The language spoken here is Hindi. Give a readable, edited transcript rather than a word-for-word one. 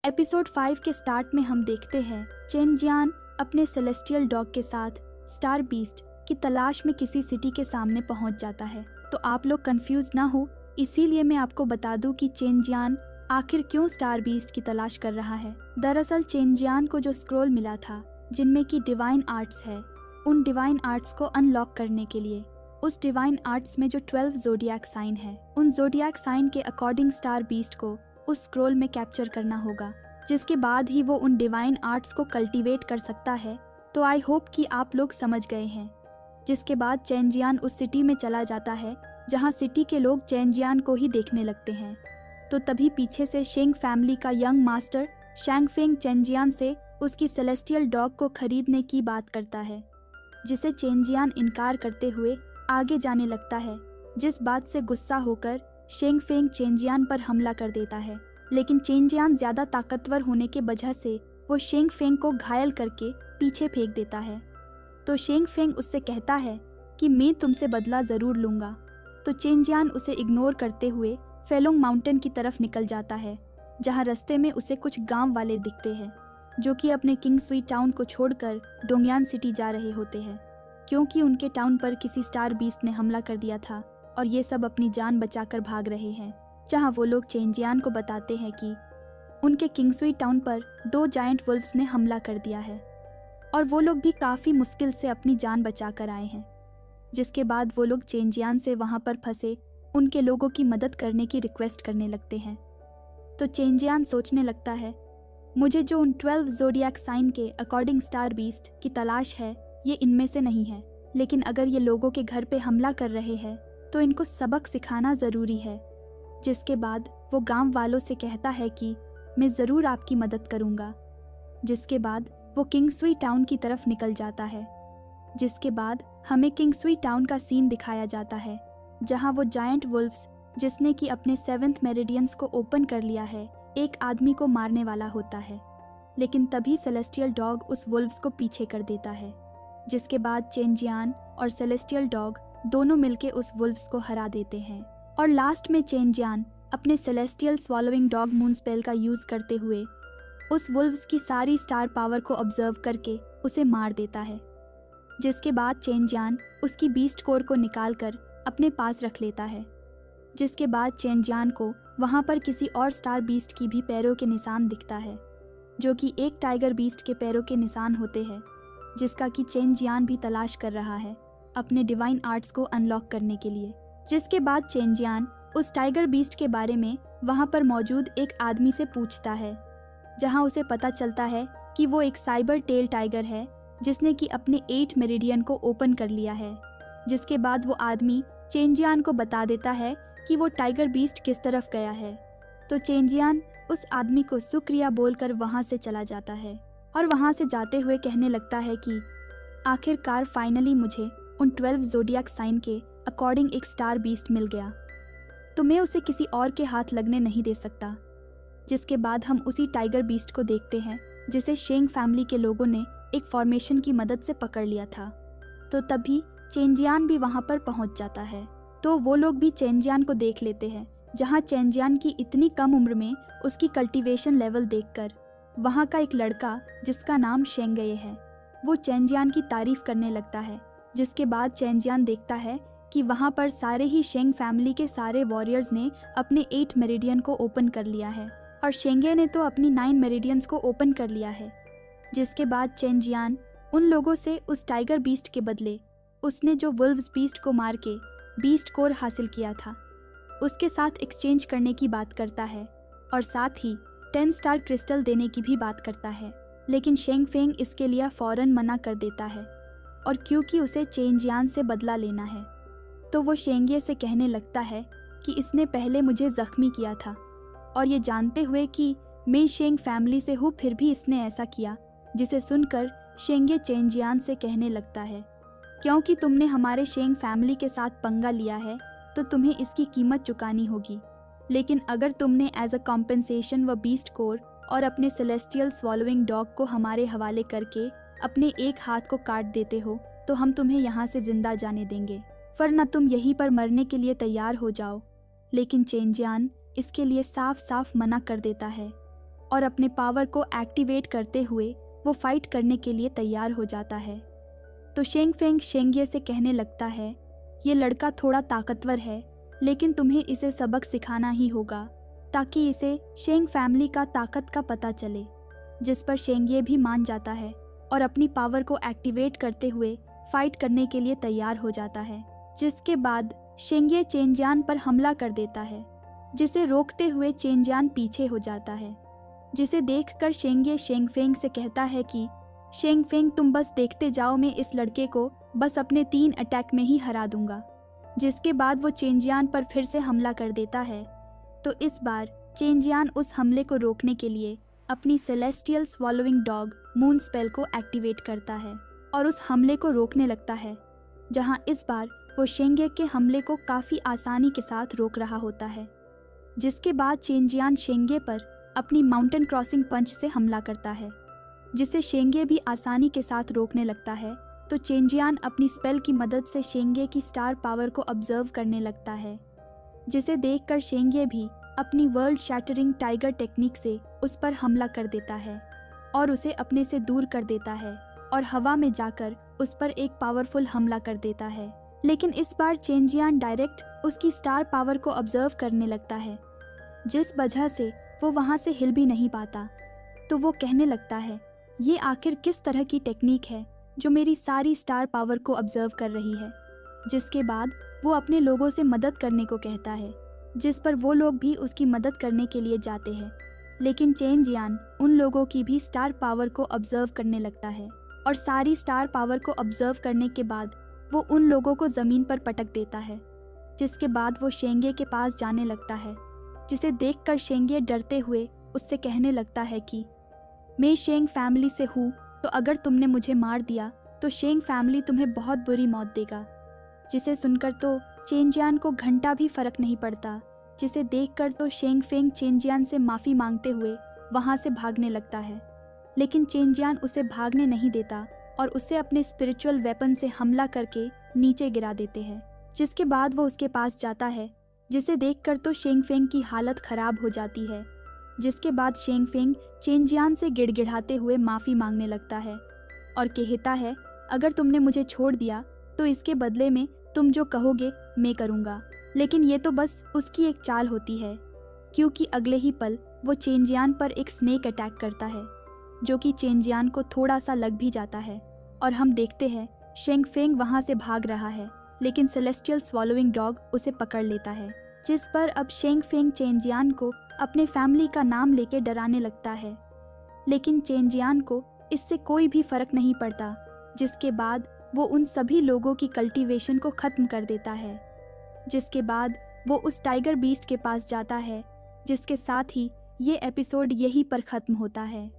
एपिसोड 5 के स्टार्ट में हम देखते हैं चेन जियान अपने सेलेस्टियल डॉग के साथ स्टार बीस्ट की तलाश में किसी सिटी के सामने पहुंच जाता है। तो आप लोग कंफ्यूज ना हो, इसीलिए मैं आपको बता दूं कि चेन जियान आखिर क्यों स्टार बीस्ट की तलाश कर रहा है। दरअसल चेन जियान को जो स्क्रोल मिला था जिनमें की डिवाइन आर्ट्स है, उन डिवाइन आर्ट्स को अनलॉक करने के लिए उस डिवाइन आर्ट्स में जो 12 ज़ोडिएक साइन है, उन ज़ोडिएक साइन के अकॉर्डिंग स्टार बीस्ट को उस स्क्रोल में कैप्चर करना होगा, जिसके बाद ही वो उन डिवाइन आर्ट्स को कल्टीवेट कर सकता है। तो आई होप कि आप लोग समझ गए हैं। जिसके बाद चेन जियान उस सिटी में चला जाता है जहां सिटी के लोग चेन जियान को ही देखने लगते हैं। तो तभी पीछे से शेंग फैमिली का यंग मास्टर शैंग फेंग चेन जियान से उसकी सेलेस्टियल डॉग को खरीदने की बात करता है, जिसे चेन जियान इनकार करते हुए आगे जाने लगता है। जिस बात से गुस्सा होकर शेंग फेंग चेन जियान पर हमला कर देता है, लेकिन चेन जियान ज्यादा ताकतवर होने के वजह से वो शेंग फेंग को घायल करके पीछे फेंक देता है। तो शेंग फेंग उससे कहता है कि मैं तुमसे बदला जरूर लूंगा। तो चेन जियान उसे इग्नोर करते हुए फेलोंग माउंटेन की तरफ निकल जाता है, जहां रास्ते में उसे कुछ गांव वाले दिखते हैं जो कि अपने किंगसुई टाउन को छोड़कर डोंगयान सिटी जा रहे होते हैं, क्योंकि उनके टाउन पर किसी स्टार बीस्ट ने हमला कर दिया था और ये सब अपनी जान बचाकर भाग रहे हैं। जहां वो लोग चेन जियान को बताते हैं कि उनके किंगसुई टाउन पर 2 जायंट वुल्व्स ने हमला कर दिया है और वो लोग भी काफ़ी मुश्किल से अपनी जान बचा कर आए हैं। जिसके बाद वो लोग चेन जियान से वहाँ पर फंसे उनके लोगों की मदद करने की रिक्वेस्ट करने लगते हैं। तो चेन जियान सोचने लगता है, मुझे जो उन 12 ज़ोडिएक साइन के अकॉर्डिंग स्टार बीस्ट की तलाश है ये इनमें से नहीं है, लेकिन अगर ये लोगों के घर पे हमला कर रहे हैं तो इनको सबक सिखाना ज़रूरी है। जिसके बाद वो गांव वालों से कहता है कि मैं ज़रूर आपकी मदद करूंगा। जिसके बाद वो किंगसुई टाउन की तरफ निकल जाता है। जिसके बाद हमें किंगसुई टाउन का सीन दिखाया जाता है, जहां वो जायंट वुल्व्स जिसने कि अपने 7th मेरिडियंस को ओपन कर लिया है, एक आदमी को मारने वाला होता है, लेकिन तभी सेलेस्टियल डॉग उस वुल्व्स को पीछे कर देता है। जिसके बाद चेन जियान और सेलेस्टियल डॉग दोनों मिलके उस वुल्व्स को हरा देते हैं और लास्ट में चेन जियान अपने celestial swallowing dog moon spell का यूज करते हुए उस वुल्व्स की सारी स्टार पावर को ऑब्जर्व करके उसे मार देता है। जिसके बाद चेन जियान उसकी बीस्ट कोर को निकाल कर अपने पास रख लेता है। जिसके बाद चेन जियान को वहाँ पर किसी और स्टार बीस्ट की भी पैरों के निशान दिखता है, जो कि एक टाइगर बीस्ट के पैरों के निशान होते हैं, जिसका कि चेन जियान भी तलाश कर रहा है अपने डिवाइन आर्ट्स को अनलॉक करने के लिए। जिसके बाद चेन जियान उस टाइगर बीस्ट के बारे में वहाँ पर मौजूद एक आदमी से पूछता है, जहाँ उसे पता चलता है कि वो एक साइबर टेल टाइगर है जिसने कि अपने 8 मेरिडियन को ओपन कर लिया है। जिसके बाद वो आदमी चेन जियान को बता देता है कि वो टाइगर बीस्ट किस तरफ गया है। तो चेन जियान उस आदमी को शुक्रिया बोलकर वहाँ से चला जाता है और वहाँ से जाते हुए कहने लगता है कि आखिरकार फाइनली मुझे उन 12 ज़ोडिएक साइन के अकॉर्डिंग एक स्टार बीस्ट मिल गया, तो मैं उसे किसी और के हाथ लगने नहीं दे सकता। जिसके बाद हम उसी टाइगर बीस्ट को देखते हैं जिसे शेंग फैमिली के लोगों ने एक फॉर्मेशन की मदद से पकड़ लिया था। तो तभी चेन जियान भी वहाँ पर पहुँच जाता है। तो वो लोग भी चेन जियान को देख लेते हैं, जहाँ चेन जियान की इतनी कम उम्र में उसकी कल्टीवेशन लेवल देखकर वहाँ का एक लड़का जिसका नाम शेंगये है, वो चेन जियान की तारीफ करने लगता है। जिसके बाद चेन जियान देखता है कि वहाँ पर सारे ही शेंग फैमिली के सारे वॉरियर्स ने अपने 8 मेरिडियन को ओपन कर लिया है और शेंगे ने तो अपनी 9 मेरिडियंस को ओपन कर लिया है। जिसके बाद चेन जियान उन लोगों से उस टाइगर बीस्ट के बदले उसने जो वुल्व्स बीस्ट को मार के बीस्ट कोर हासिल किया था उसके साथ एक्सचेंज करने की बात करता है और साथ ही 10 स्टार क्रिस्टल देने की भी बात करता है। लेकिन शेंग फेंग इसके लिए फ़ौरन मना कर देता है, और क्योंकि उसे चेन जियान से बदला लेना है तो वो शेंगे से कहने लगता है कि इसने पहले मुझे ज़ख्मी किया था और ये जानते हुए कि मैं शेंग फैमिली से हूँ फिर भी इसने ऐसा किया। जिसे सुनकर शेंगे चेन जियान से कहने लगता है, क्योंकि तुमने हमारे शेंग फैमिली के साथ पंगा लिया है तो तुम्हें इसकी कीमत चुकानी होगी, लेकिन अगर तुमने एज अ कॉम्पेंसेशन व बीस्ट कोर और अपने सेलेस्टियल स्वॉलोइंग डॉग को हमारे हवाले करके अपने एक हाथ को काट देते हो तो हम तुम्हें यहाँ से जिंदा जाने देंगे, वरना तुम यहीं पर मरने के लिए तैयार हो जाओ। लेकिन चेन जियान इसके लिए साफ साफ मना कर देता है और अपने पावर को एक्टिवेट करते हुए वो फाइट करने के लिए तैयार हो जाता है। तो शेंग फेंग शेंगे से कहने लगता है, ये लड़का थोड़ा ताकतवर है, लेकिन तुम्हें इसे सबक सिखाना ही होगा ताकि इसे शेंग फैमिली का ताकत का पता चले। जिस पर शेंगे भी मान जाता है और अपनी पावर को एक्टिवेट करते हुए फाइट करने के लिए तैयार हो जाता है। जिसके बाद शेंगे चेंजियान पर हमला कर देता है, जिसे रोकते हुए चेंजियान पीछे हो जाता है। जिसे देखकर शेंगे शेंग फेंग से कहता है कि शेंग फेंग तुम बस देखते जाओ, मैं इस लड़के को बस अपने 3 अटैक में ही हरा दूंगा। जिसके बाद वो चेंजियान पर फिर से हमला कर देता है। तो इस बार चेंजियान उस हमले को रोकने के लिए अपनी celestial swallowing dog moon spell को एक्टिवेट करता है और उस हमले को रोकने लगता है, जहां इस बार वो शेंगे के हमले को काफ़ी आसानी के साथ रोक रहा होता है। जिसके बाद चेंजियान शेंगे पर अपनी माउंटेन क्रॉसिंग पंच से हमला करता है, जिसे शेंगे भी आसानी के साथ रोकने लगता है। तो चेंजियान अपनी स्पेल की मदद से शेंगे की स्टार पावर को ऑब्जर्व करने लगता है, जिसे देखकर शेंगे भी अपनी वर्ल्ड शैटरिंग टाइगर टेक्निक से उस पर हमला कर देता है और उसे अपने से दूर कर देता है और हवा में जाकर उस पर एक पावरफुल हमला कर देता है। लेकिन इस बार चेंजियान डायरेक्ट उसकी स्टार पावर को ऑब्जर्व करने लगता है, जिस वजह से वो वहाँ से हिल भी नहीं पाता। तो वो कहने लगता है, ये आखिर किस तरह की टेक्निक है जो मेरी सारी स्टार पावर को ऑब्जर्व कर रही है। जिसके बाद वो अपने लोगों से मदद करने को कहता है, जिस पर वो लोग भी उसकी मदद करने के लिए जाते हैं। लेकिन चेंजियान उन लोगों की भी स्टार पावर को ऑब्जर्व करने लगता है और सारी स्टार पावर को ऑब्जर्व करने के बाद वो उन लोगों को ज़मीन पर पटक देता है। जिसके बाद वो शेंगे के पास जाने लगता है, जिसे देखकर शेंगे डरते हुए उससे कहने लगता है कि मैं शेंग फैमिली से हूँ, तो अगर तुमने मुझे मार दिया तो शेंग फैमिली तुम्हें बहुत बुरी मौत देगा। जिसे सुनकर तो चेंजियान को घंटा भी फर्क नहीं पड़ता। जिसे देखकर तो शेंग फेंग चेंजियान से माफ़ी मांगते हुए वहाँ से भागने लगता है। लेकिन चेंजियान उसे भागने नहीं देता और उसे अपने स्पिरिचुअल वेपन से हमला करके नीचे गिरा देते हैं। जिसके बाद वो उसके पास जाता है, जिसे देखकर तो शेंग फेंग की हालत ख़राब हो जाती है। जिसके बाद शेंग फेंग चेंजियान से गिड़गिड़ाते हुए माफ़ी मांगने लगता है और कहता है, अगर तुमने मुझे छोड़ दिया तो इसके बदले में तुम जो कहोगे मैं करूँगा। लेकिन ये तो बस उसकी एक चाल होती है, क्योंकि अगले ही पल वो चेंजियान पर एक स्नेक अटैक करता है, जो कि चेंजियान को थोड़ा सा लग भी जाता है। और हम देखते हैं शेंग फेंग वहाँ से भाग रहा है, लेकिन सेलेस्टियल स्वॉलोइंग डॉग उसे पकड़ लेता है। जिस पर अब शेंग फेंग चेंजियान को अपने फैमिली का नाम लेके डराने लगता है। लेकिन चेंजियान को इससे कोई भी फर्क नहीं पड़ता। जिसके बाद वो उन सभी लोगों की कल्टीवेशन को ख़त्म कर देता है। जिसके बाद वो उस टाइगर बीस्ट के पास जाता है, जिसके साथ ही ये एपिसोड यहीं पर ख़त्म होता है।